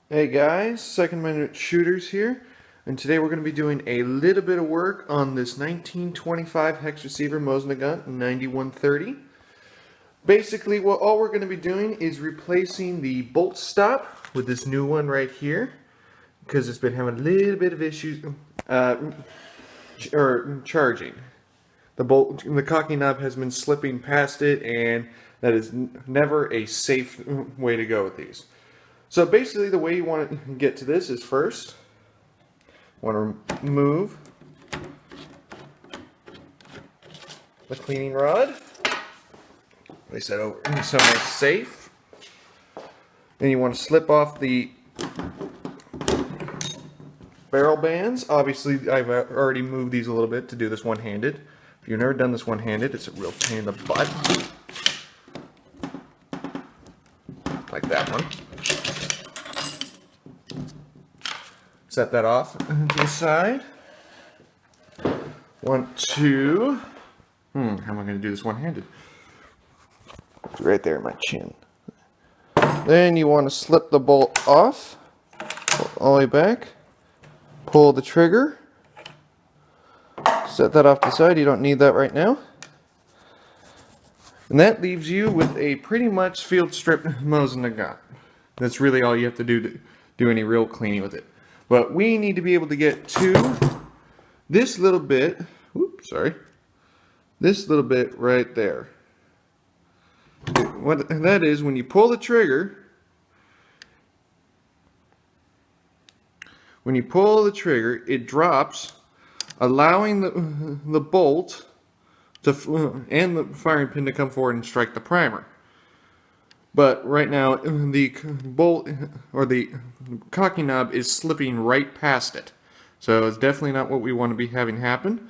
Hey guys, Second Minute Shooters here, and today we're going to be doing a little bit of work on this 1925 hex receiver Mosin Nagant 9130. Basically, all we're going to be doing is replacing the bolt stop with this new one right here, because it's been having a little bit of issues charging. The cocking knob has been slipping past it, and that is never a safe way to go with these. So basically the way you want to get to this is first, you want to remove the cleaning rod, place that over somewhere safe. Then you want to slip off the barrel bands. Obviously I've already moved these a little bit to do this one-handed. If you've never done this one-handed, it's a real pain in the butt. Like that one. Set that off to the side. 1, 2. How am I going to do this one-handed? It's right there in my chin. Then you want to slip the bolt off, pull all the way back, pull the trigger, set that off to the side. You don't need that right now. And that leaves you with a pretty much field strip Mosin Nagant. That's really all you have to do any real cleaning with it. But we need to be able to get to this little bit, this little bit right there. What that is, when you pull the trigger, it drops, allowing the bolt to and the firing pin to come forward and strike the primer. But right now, the bolt or the cocking knob is slipping right past it, so it's definitely not what we want to be having happen.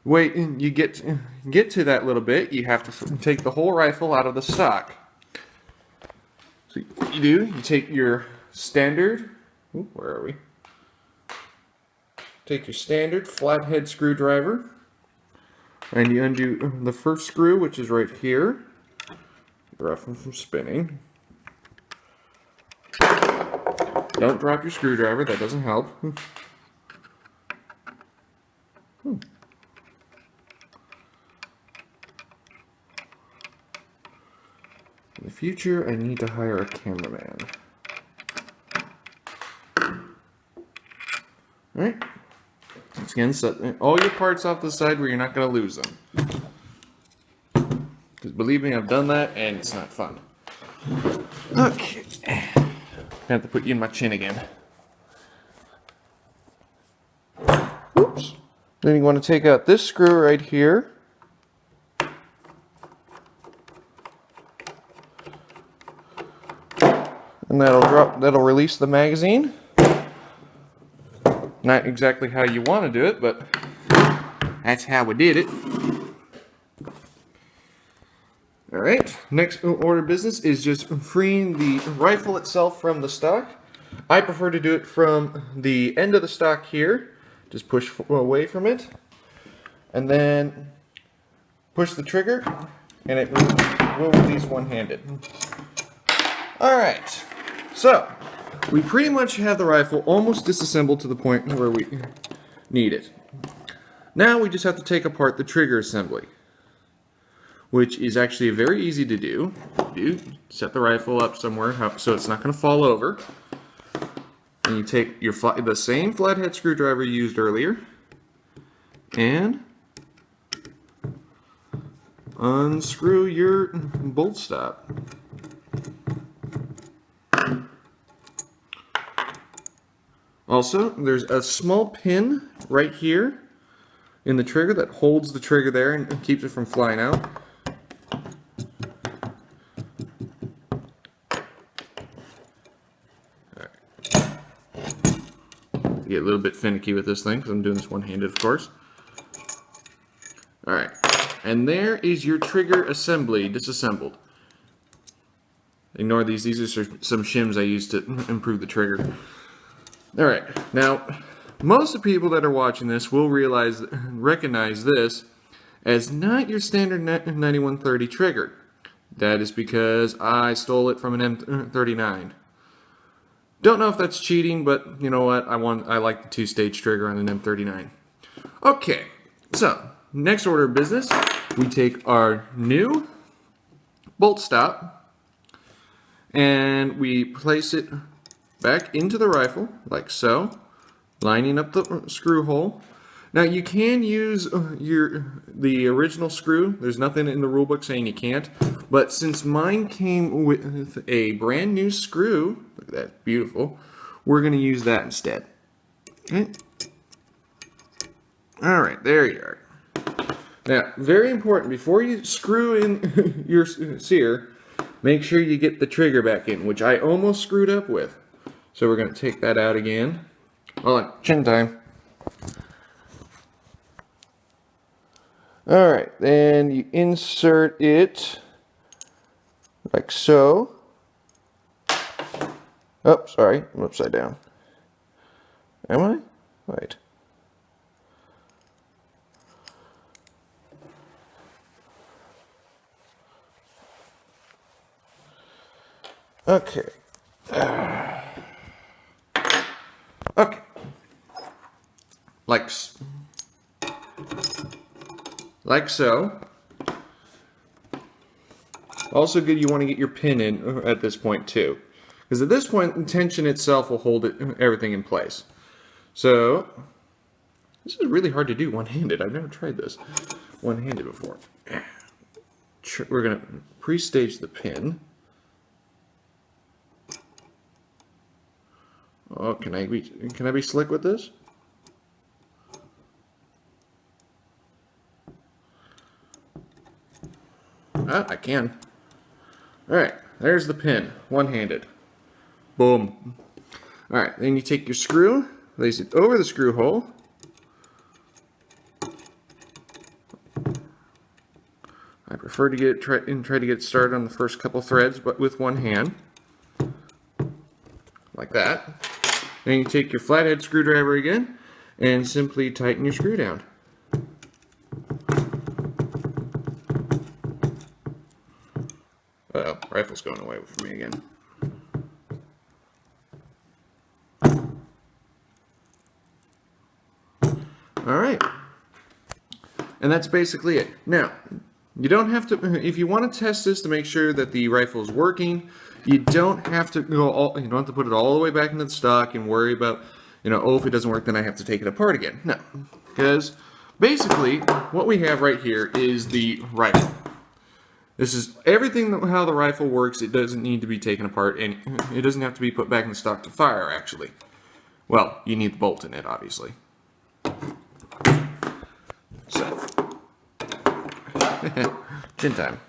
Wait, you get to that little bit, you have to take the whole rifle out of the stock. So what you take your standard. Where are we? Take your standard flathead screwdriver, and you undo the first screw, which is right here. Rough them from spinning. Don't drop your screwdriver, that doesn't help. In the future, I need to hire a cameraman. Alright. Once again, set all your parts off the side where you're not going to lose them. Because believe me, I've done that and it's not fun. Okay. I have to put you in my chin again. Oops. Then you want to take out this screw right here. And that'll release the magazine. Not exactly how you want to do it, but that's how we did it. Alright, next order of business is just freeing the rifle itself from the stock. I prefer to do it from the end of the stock here. Just push away from it. And then push the trigger, and it will release one-handed. Alright, so we pretty much have the rifle almost disassembled to the point where we need it. Now we just have to take apart the trigger assembly, which is actually very easy to do. Set the rifle up somewhere so it's not going to fall over. And you take the same flathead screwdriver you used earlier and unscrew your bolt stop. Also, there's a small pin right here in the trigger that holds the trigger there and keeps it from flying out. Get a little bit finicky with this thing because I'm doing this one-handed, of course. Alright, and there is your trigger assembly disassembled. Ignore these. These are some shims I used to improve the trigger. All right, now most of the people that are watching this will recognize this as not your standard 9130 trigger. That is because I stole it from an M39. Don't know if that's cheating, but you know what? I like the two-stage trigger on an M39. Okay, so next order of business, we take our new bolt stop and we place it back into the rifle like so, lining up the screw hole. Now you can use the original screw. There's nothing in the rulebook saying you can't, but since mine came with a brand new screw, look at that, beautiful, we're going to use that instead. Okay. All right, there you are. Now, very important, before you screw in your sear, make sure you get the trigger back in, which I almost screwed up with. So we're going to take that out again. Hold on, chin time. Alright, then you insert it like so. Oh, sorry, I'm upside down. Am I? Wait. Okay. Okay. Like so. Also good, you want to get your pin in at this point too. Because at this point, the tension itself will hold everything in place. So, this is really hard to do one-handed. I've never tried this one-handed before. We're going to pre-stage the pin. Oh, can I be slick with this? Ah, I can. Alright, there's the pin, one-handed. Boom. Alright, then you take your screw, place it over the screw hole. I prefer to try to get started on the first couple threads, but with one hand. Like that. Then you take your flathead screwdriver again, and simply tighten your screw down. Uh-oh, rifle's going away from me again. Alright. And that's basically it. Now, you don't have to, if you want to test this to make sure that the rifle is working, you don't have to you don't have to put it all the way back into the stock and worry about, oh, if it doesn't work, then I have to take it apart again. No, because basically what we have right here is the rifle. This is everything how the rifle works. It doesn't need to be taken apart, and it doesn't have to be put back in the stock to fire, actually. Well, you need the bolt in it, obviously. So, chin time.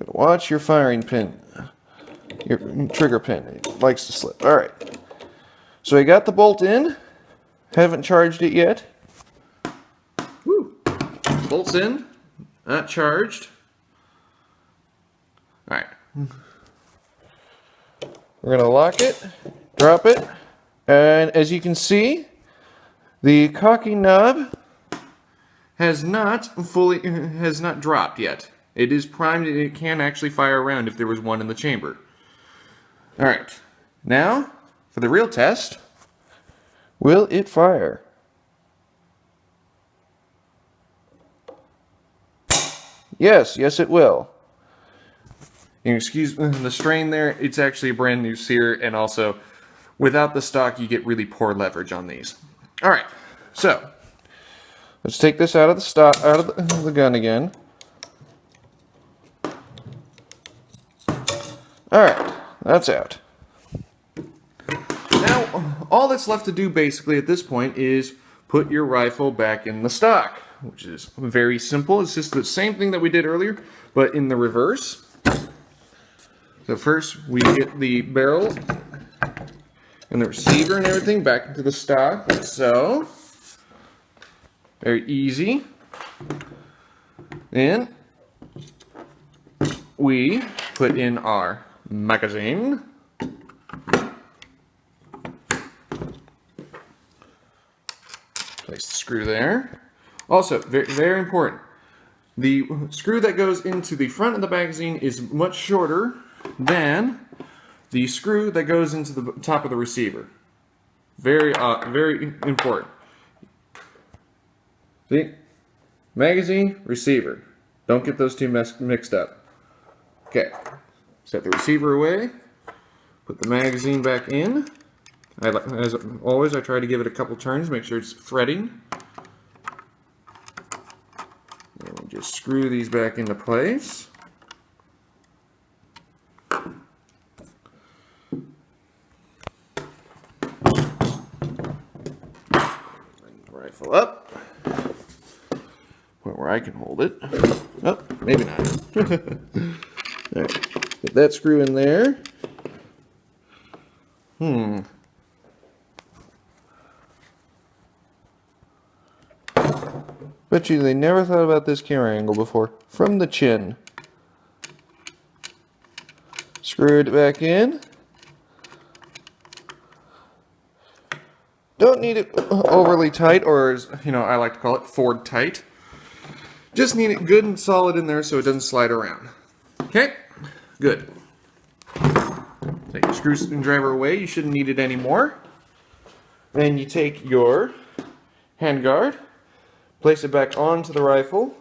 Watch your firing pin, your trigger pin. It likes to slip. All right. So I got the bolt in. Haven't charged it yet. Woo. Bolt's in. Not charged. All right. We're going to lock it, drop it, and as you can see, the cocking knob has not dropped yet. It is primed and it can actually fire around if there was one in the chamber. All right. Now, for the real test, will it fire? Yes, it will. And excuse the strain there, it's actually a brand new sear, and also without the stock you get really poor leverage on these. Alright, so let's take this out of the stock, out of the gun again. Alright, that's out. Now, all that's left to do basically at this point is put your rifle back in the stock, which is very simple. It's just the same thing that we did earlier, but in the reverse. So first we get the barrel and the receiver and everything back into the stock, like so. Very easy. Then we put in our magazine. Place the screw there. Also, very, very important, the screw that goes into the front of the magazine is much shorter than the screw that goes into the top of the receiver. Very important. See? Magazine, receiver. Don't get those two mixed up. Okay. Set the receiver away. Put the magazine back in. As always, I try to give it a couple turns, make sure it's threading. And we'll just screw these back into place. Bring the rifle up. Point where I can hold it. Oh, maybe not. Alright, get that screw in there. Bet you they never thought about this camera angle before. From the chin. Screwed it back in. Don't need it overly tight, or as I like to call it, Ford tight. Just need it good and solid in there so it doesn't slide around. Okay, good. Take your screwdriver away, you shouldn't need it anymore. Then you take your handguard, place it back onto the rifle,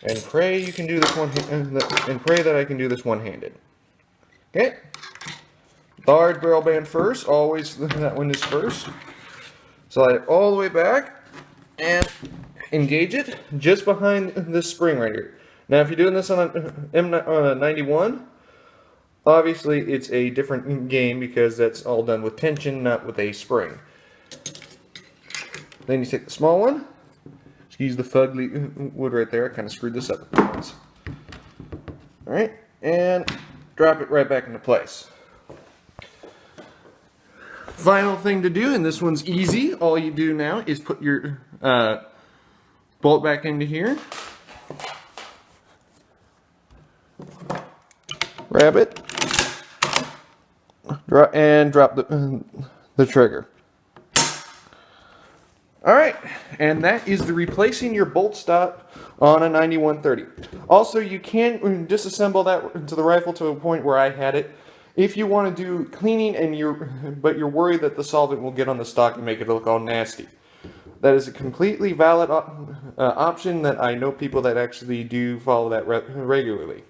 and pray you can do this pray that I can do this one-handed. Okay. Large barrel band first, always that one is first. Slide it all the way back and engage it just behind this spring right here. Now if you're doing this on a 91, obviously it's a different game because that's all done with tension, not with a spring. Then you take the small one, excuse the fugly wood right there, I kind of screwed this up. Alright, and drop it right back into place. Final thing to do, and this one's easy, all you do now is put your bolt back into here. Grab it, and drop the trigger. Alright, and that is the replacing your bolt stop on a 9130. Also, you can disassemble that to the rifle to a point where I had it. If you want to do cleaning but you're worried that the solvent will get on the stock and make it look all nasty. That is a completely valid option that I know people that actually do follow that regularly.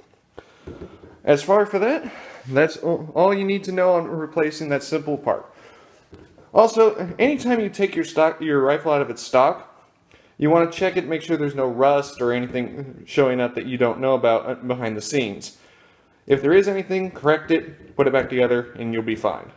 As far for that, that's all you need to know on replacing that simple part. Also, anytime you take your rifle out of its stock, you want to check it, make sure there's no rust or anything showing up that you don't know about behind the scenes. If there is anything, correct it, put it back together, and you'll be fine.